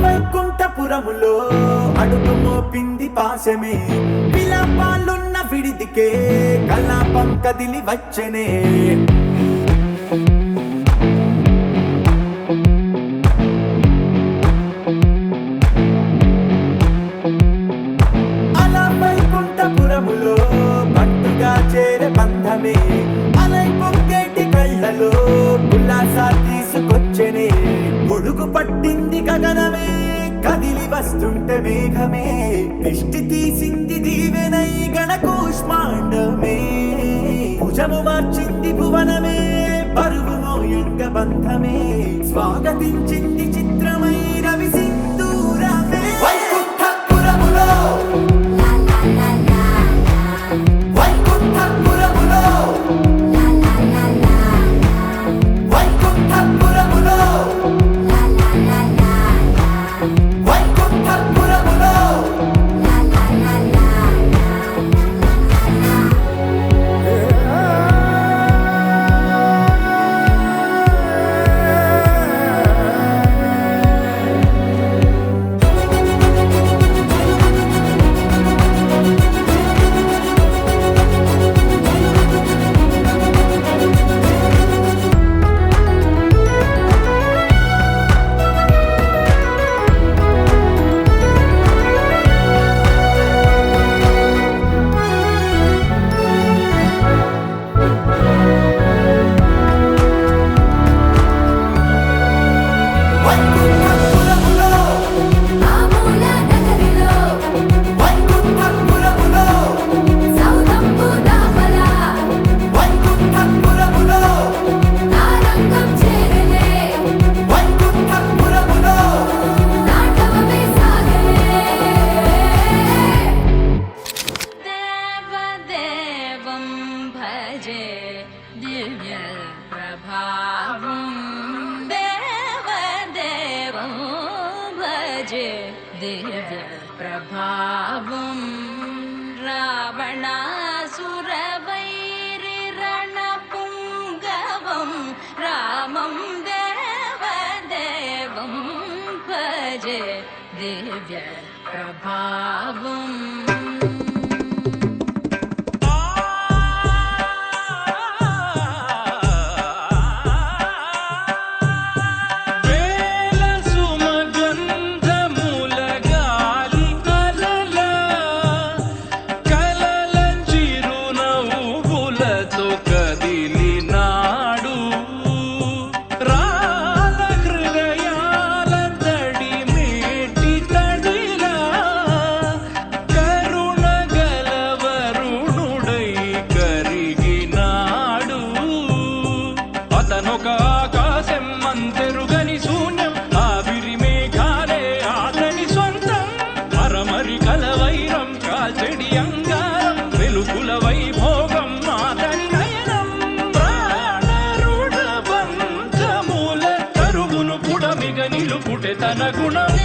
వైకుంఠపురములో అడుగు మోపింది పాశమే, విలాపాలున్న విడిదికే కలాపం కదిలి వచ్చనే. అలా వైకుంఠపురములో పట్టుగా చేరే బంధమే, అలై పొంగేటి కళ్ళలో ఉల్లాసా తీసుకొచ్చనే. గొడుగు పట్టింది గగనమే, కదిలి వస్తుంటే మేఘమే, దృష్టి తీసింది దీవెనై గణకూష్మాండమే. భుజము మార్చింది భువనమే, పరువు మోయంగ బంధమే, స్వాగతించింది చిత్రమై రవి సింధూరమే. వైకుంఠపురములో వైకుంఠపురములో వైకుంఠపురములో వైకుంఠపురములో दिव्य प्रभावं रावणासुरवैरिरणपुङ्गवं रामं देवदेवं भजे दिव्य प्रभावम् తన గుణం